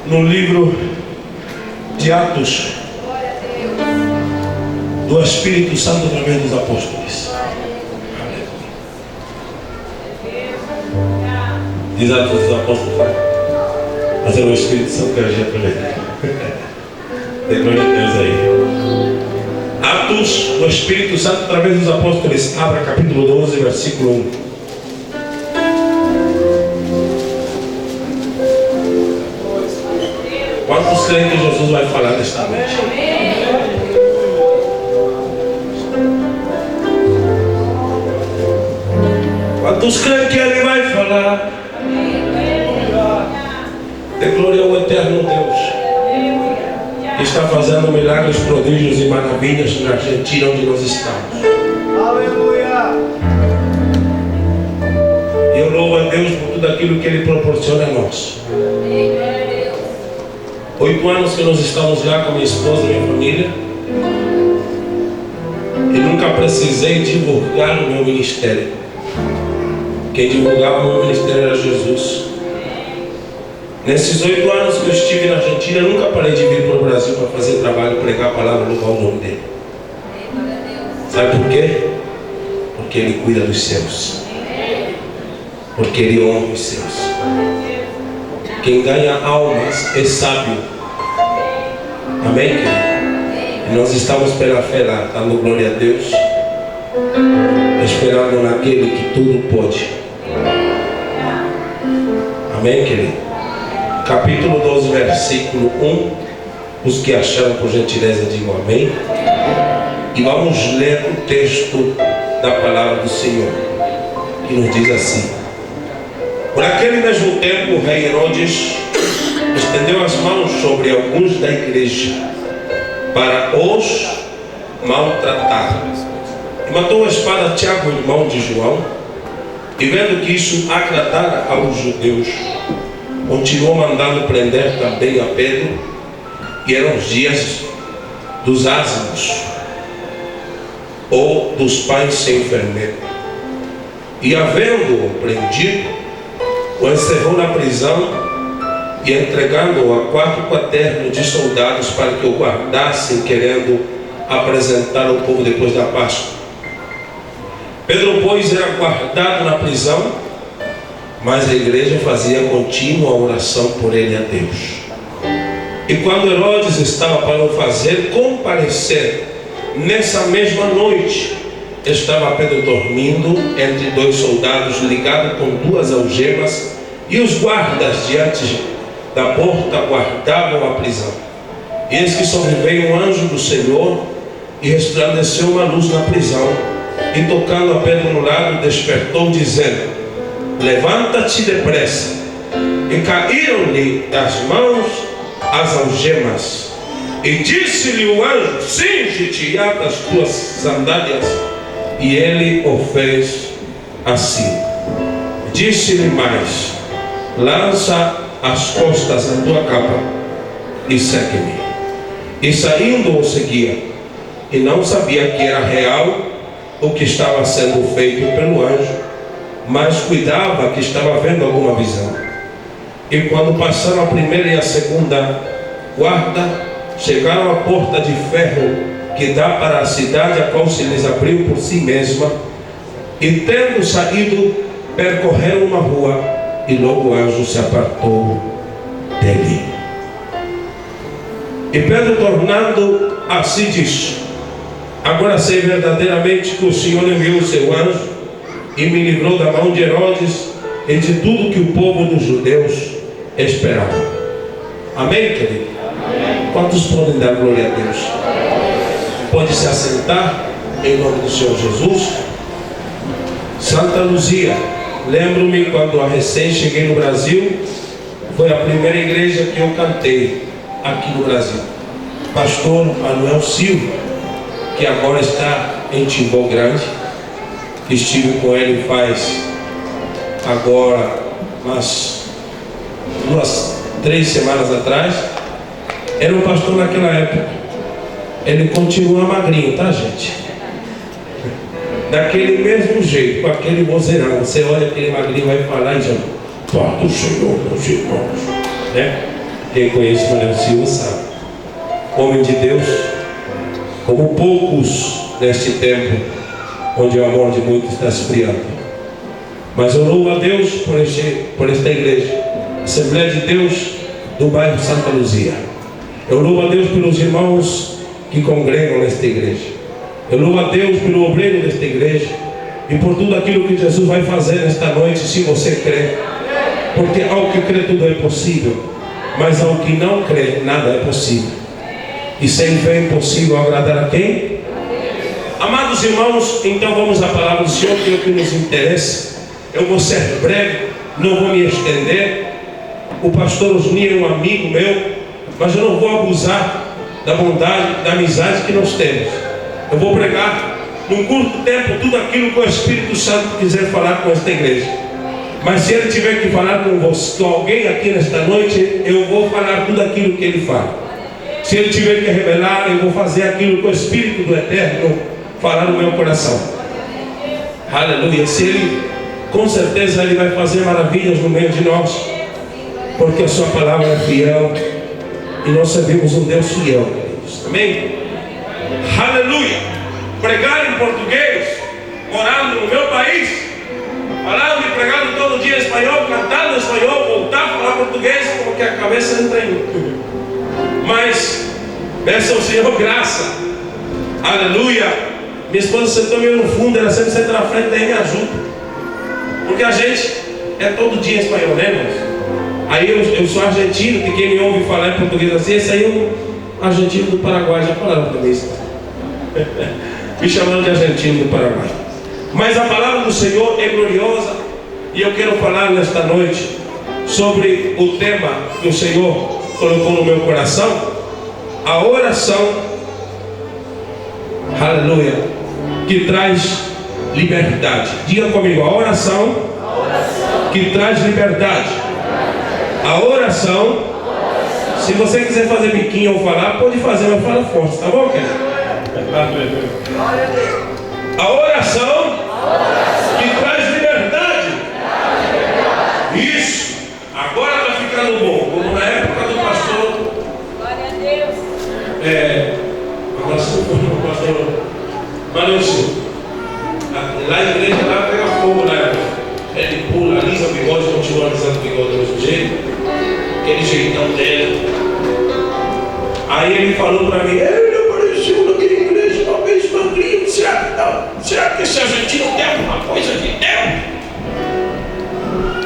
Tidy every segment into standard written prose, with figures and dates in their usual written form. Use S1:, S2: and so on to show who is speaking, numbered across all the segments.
S1: No livro de Atos do Espírito Santo através dos apóstolos. Diz Atos dos Apóstolos, mas é o Espírito Santo que agia por ele. Tem glória a Deus aí. Atos do Espírito Santo através dos apóstolos. Abra capítulo 12, versículo 1. Quantos creem que Jesus vai falar nesta noite? Quantos creem que Ele vai falar? Dê glória ao eterno Deus, que está fazendo milagres, prodígios e maravilhas na Argentina, onde nós estamos. Aleluia! E eu louvo a Deus por tudo aquilo que Ele proporciona a nós. 8 anos que nós estamos lá com minha esposa e minha família, e nunca precisei divulgar o meu ministério. Quem divulgava o meu ministério era Jesus. Nesses 8 anos que eu estive na Argentina, eu nunca parei de vir para o Brasil para fazer trabalho, pregar a palavra, louvar o nome dele. Sabe por quê? Porque Ele cuida dos seus, porque Ele honra os seus. Quem ganha almas é sábio. Amém, querido? E nós estamos pela fé lá, dando glória a Deus, esperando naquele que tudo pode. Amém, querido? Capítulo 12, versículo 1. Os que acharam, por gentileza, digam amém. E vamos ler o texto da palavra do Senhor, que nos diz assim: por aquele mesmo tempo, o rei Herodes estendeu as mãos sobre alguns da igreja para os maltratar. E matou a espada Tiago, irmão de João. E vendo que isso agradara aos judeus, continuou mandando prender também a Pedro. E eram os dias dos ázimos, ou dos pais sem enfermeiro. E havendo-o prendido, o encerrou na prisão e entregando-o a 4 quaternos de soldados para que o guardassem, querendo apresentar ao povo depois da Páscoa. Pedro, pois, era guardado na prisão, mas a igreja fazia contínua oração por ele a Deus. E quando Herodes estava para o fazer comparecer, nessa mesma noite, estava Pedro dormindo entre 2 soldados, ligado com 2 algemas, e os guardas diante da porta guardavam a prisão. E eis que sobreveio um anjo do Senhor e resplandeceu uma luz na prisão, e tocando a Pedro no lado, despertou, dizendo: levanta-te depressa. E caíram-lhe das mãos as algemas. E disse-lhe o anjo: cinge-te e ata as tuas sandálias. E ele o fez assim. Disse-lhe mais: lança as costas a tua capa e segue-me. E saindo o seguia, e não sabia que era real o que estava sendo feito pelo anjo, mas cuidava que estava vendo alguma visão. E quando passaram a primeira e a segunda guarda, chegaram à porta de ferro que dá para a cidade, a qual se lhes abriu por si mesma, e tendo saído, percorreram uma rua, e logo o anjo se apartou dele. E Pedro, tornando a si, disse: agora sei verdadeiramente que o Senhor enviou o seu anjo e me livrou da mão de Herodes e de tudo que o povo dos judeus esperava. Amém, querido? Amém. Quantos podem dar glória a Deus? Pode se assentar em nome do Senhor Jesus. Santa Luzia, lembro-me quando recém cheguei no Brasil, foi a primeira igreja que eu cantei aqui no Brasil. Pastor Manuel Silva, que agora está em Timbó Grande. Estive com ele faz agora umas 3 semanas atrás. Era um pastor naquela época. Ele continua magrinho, tá, gente? daquele mesmo jeito, com aquele vozeirão. Você olha aquele magrinho, vai falar e já Paz do Senhor, meus irmãos. Quem conhece o Manuel Silva sabe. Homem de Deus, como poucos neste tempo, onde o amor de muitos está esfriando. Mas eu louvo a Deus por esta igreja, Assembleia de Deus do bairro Santa Luzia. Eu louvo a Deus pelos irmãos que congregam nesta igreja. Eu louvo a Deus pelo obreiro desta igreja e por tudo aquilo que Jesus vai fazer nesta noite, se você crê. Porque ao que crê tudo é possível, mas ao que não crê nada é possível. E sem fé é impossível agradar a quem? Amados irmãos, então vamos à palavra do Senhor, que é o que nos interessa. Eu vou ser breve, não vou me estender. O pastor Osni é um amigo meu, mas eu não vou abusar da bondade, da amizade que nós temos. Eu vou pregar num curto tempo tudo aquilo que o Espírito Santo quiser falar com esta igreja. Mas se ele tiver que falar com você, com alguém aqui nesta noite, eu vou falar tudo aquilo que ele fala. Se ele tiver que revelar, eu vou fazer aquilo que o Espírito do Eterno falar no meu coração. Aleluia. Se ele, com certeza ele vai fazer maravilhas no meio de nós, porque a sua palavra é fiel e nós servimos um Deus fiel, queridos. Amém? Aleluia. Pregar em português, morando no meu país, falando e pregando todo dia em espanhol, cantando em espanhol, voltar a falar português, porque a cabeça entra em mim. Mas peça ao Senhor graça. Aleluia. Minha esposa sentou meio no fundo, ela sempre senta na frente, daí me ajuda, porque a gente é todo dia em espanhol, né, irmãos? Aí eu sou argentino, que quem me ouve falar em português assim, esse aí é um argentino do Paraguai, já falaram para mim isso. Me chamando de argentino do Paraguai. Mas a palavra do Senhor é gloriosa, e eu quero falar nesta noite sobre o tema que o Senhor colocou no meu coração, a oração, aleluia, que traz liberdade. Diga comigo, a oração que traz liberdade. A oração, se você quiser fazer biquinho ou falar, pode fazer, mas fala forte, tá bom, querido? A oração que traz liberdade. Isso. Agora está ficando bom. Como na época do pastor. Glória a Deus. Agora se for o pastor Manelcio. Lá a igreja lá pega fogo, né? Ele pula, alisa o bigode, continua alisando o bigode do mesmo jeito. Aquele jeitão dele. Aí ele falou para mim, ele apareceu naquela igreja, talvez magrinho, será que esse argentino tem alguma coisa de Deus?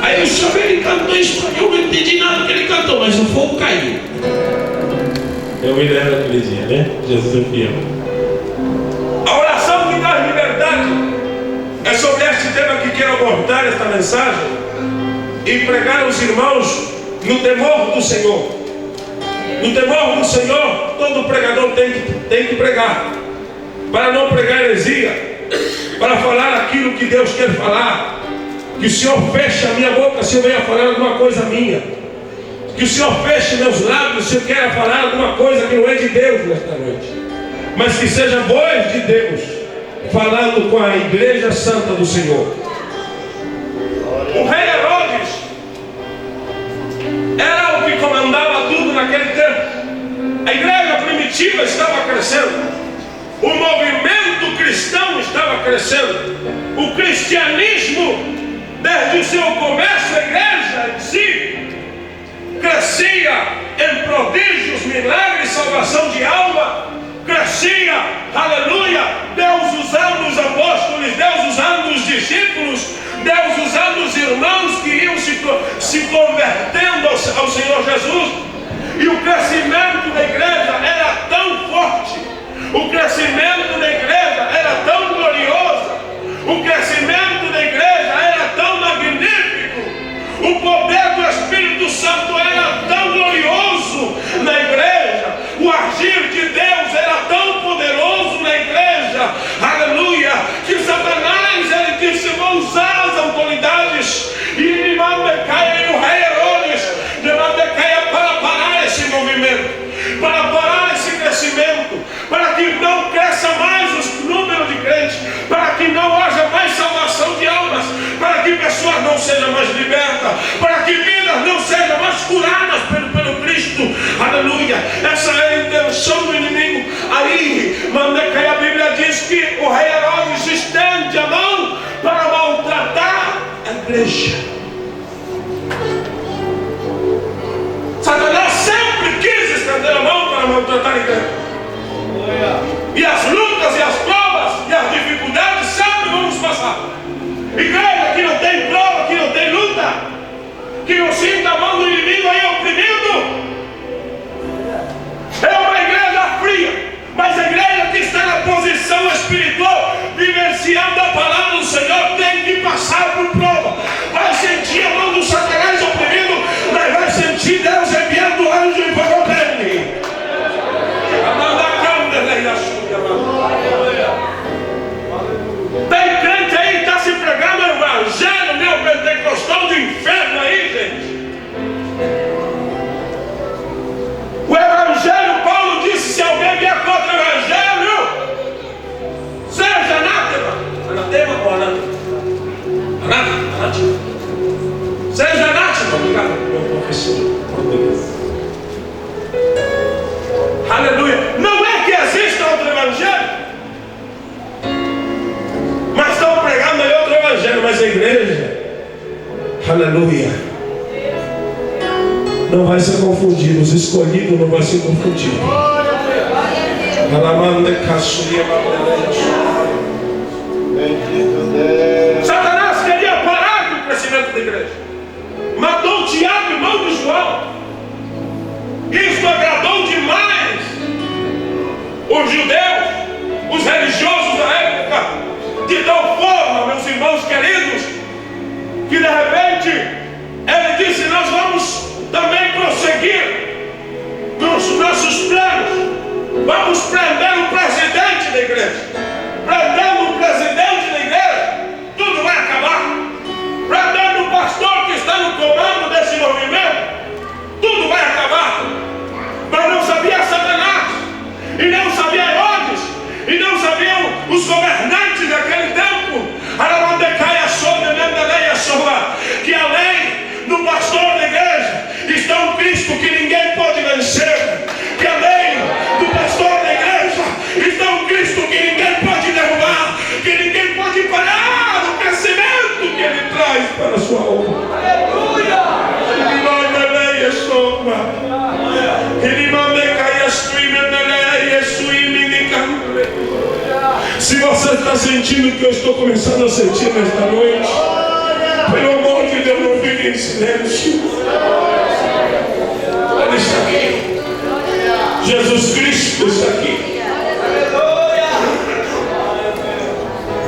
S1: Aí eu chamei, ele cantou em espanhol, não entendi nada que ele cantou, mas o fogo caiu. Eu me lembro daquele dia, né? Jesus é fiel. A oração que traz liberdade é sobre este tema que quero abordar esta mensagem e pregar aos irmãos no temor do Senhor. No temor do Senhor, todo pregador tem que pregar, para não pregar heresia, para falar aquilo que Deus quer falar. Que o Senhor feche a minha boca se eu venha falar alguma coisa minha. Que o Senhor feche meus lábios se eu quero falar alguma coisa que não é de Deus nesta noite, mas que seja voz de Deus falando com a igreja santa do Senhor. O rei Herodes era o que comandava tudo naquele tempo. A igreja primitiva estava crescendo, o movimento cristão estava crescendo, o cristianismo, desde o seu começo, a igreja em si crescia em prodígios, milagres, salvação de alma, crescia, aleluia, Deus usando os apóstolos, Deus usando os discípulos, Deus usando os irmãos que iam se convertendo ao Senhor Jesus. E o crescimento da igreja era tão forte, o crescimento da igreja era tão glorioso, o crescimento da igreja era tão magnífico, o poder do Espírito Santo era tão glorioso na igreja, o agir de Deus era tão poderoso na igreja, aleluia, que Satanás, ele disse, vou usar as autoridades e de Mardoqueu e o rei Herodes de Mardoqueu para parar esse movimento, para parar esse crescimento, para que não cresça mais o número de crentes, para que não haja mais salvação de almas, para que pessoas não sejam mais libertas, para Mordecai, a Bíblia diz que o rei Herodes estende a mão para maltratar a igreja. Satanás sempre quis estender a mão para maltratar a igreja. E as lutas, e as provas, e as dificuldades sempre vamos passar. Igreja que não tem prova, que não tem luta, que não sinta a mão do inimigo aí oprimido, é uma igreja fria. Mas a igreja que está na posição espiritual, vivenciando a palavra do Senhor, tem que passar por prova. Vai sentir a mão do Satanás oprimido, mas vai sentir Deus enviando o anjo em favor dele. Tem crente aí que está se pregando o evangelho, meu pentecostal do inferno aí, gente. O evangelho, Paulo disse, se alguém vier contra o evangelho, seja anátema. Anatema ou anátema? Anátema. Seja anátema. Obrigado, meu professor. Aleluia. Não é que exista outro evangelho, mas estão pregando aí outro evangelho. Mas a igreja, aleluia, não vai ser confundido. Os escolhidos não vão ser confundidos. Satanás queria parar com o crescimento da igreja. Matou Tiago, irmão de João. Isso agradou demais os judeus, os religiosos da época, de tal forma, meus irmãos queridos, que de repente ele disse: nós vamos também prosseguir nos nossos planos, vamos prender o presidente da igreja. Prendendo o presidente da igreja, tudo vai acabar. Prendendo o pastor que está no comando desse movimento, tudo vai acabar. Mas não sabia Satanás, e não sabia Herodes, e não sabiam os governantes daquele tempo, que além do pastor da igreja está um Cristo que ninguém pode vencer, que além do pastor da igreja está um Cristo que ninguém pode derrubar, que ninguém pode parar o crescimento que ele traz para a sua honra. Aleluia! Se você está sentindo o que eu estou começando a sentir nesta noite, pelo amor de Deus, não fique em silêncio. Ele está aqui. Jesus Cristo está aqui.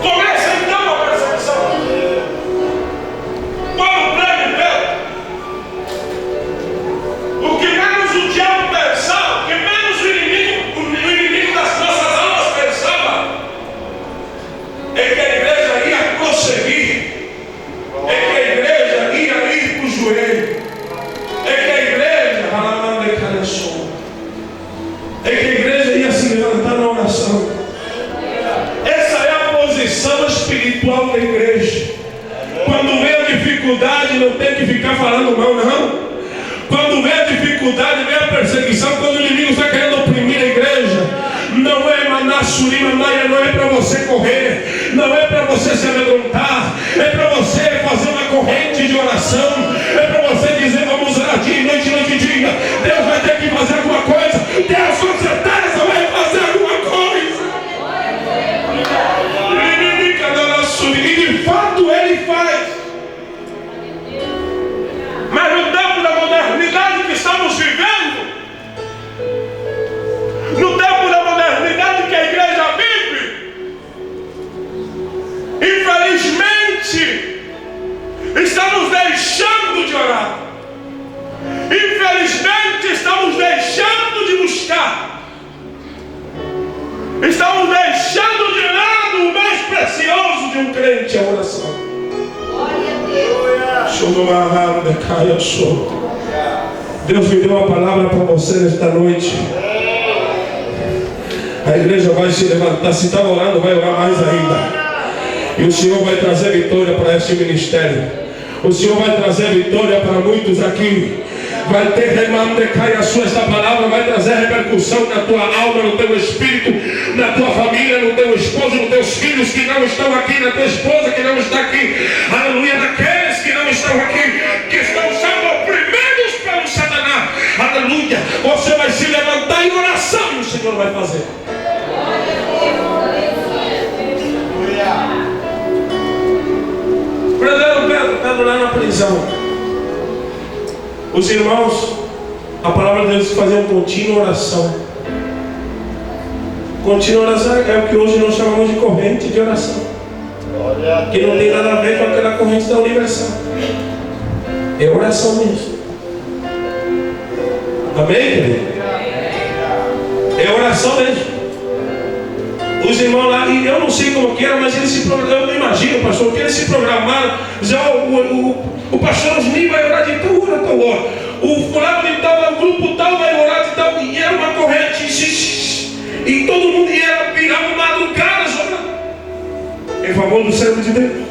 S1: Começa então a percepção. Quando o prêmio veio, o que menos o diabo pensava, o que menos o inimigo das nossas almas pensava, é que a igreja ia prosseguir, é que a igreja ia ir para o joelho, é que a igreja, é que a igreja ia se levantar na oração. Essa é a posição espiritual da igreja. Quando vem a dificuldade, não tem que ficar falando mal, não. Quando vem a dificuldade, vem a perseguição, quando o inimigo está querendo oprimir a igreja, não é manassurima, não é para você correr, não é para você se amedrontar, é para você fazer uma corrente de oração, é para você dizer: vamos orar dia e noite, noite e dia. Deus vai ter que fazer alguma coisa, Deus com certeza vai fazer alguma coisa. E de fato Ele faz. Mas no tempo da modernidade que estamos vivendo, no tempo da modernidade que a igreja vive, infelizmente estamos deixando de orar, infelizmente estamos deixando de buscar, estamos deixando de lado o mais precioso de um crente, a oração. Deus me deu uma palavra para você nesta noite. A igreja vai se levantar. Se está orando, vai orar mais ainda. E o Senhor vai trazer vitória para este ministério. O Senhor vai trazer vitória para muitos aqui. vai ter remando de cair a sua esta palavra, vai trazer repercussão na tua alma, no teu espírito, na tua família, no teu esposo, nos teus filhos que não estão aqui, na tua esposa que não está aqui, aleluia, daqueles que não estão aqui, que estão sendo oprimidos pelo Satanás, aleluia. Você vai se levantar em oração e o Senhor vai fazer. Pedro lá na prisão, os irmãos, a palavra de Deus faziam contínua oração. Contínua oração é o que hoje nós chamamos de corrente de oração, que não tem nada a ver com aquela corrente da universal. É oração mesmo. Amém, querido? É oração mesmo. Os irmãos lá, e eu não sei como que era, mas eles se programaram, eu não imagino, pastor, que eles se programaram. Já o pastor Osni vai orar de tal hora, tal hora. O fulano de tal, o grupo tal vai orar de tal. E era uma corrente, e todo mundo ia virar uma madrugada orando em favor do servo de Deus.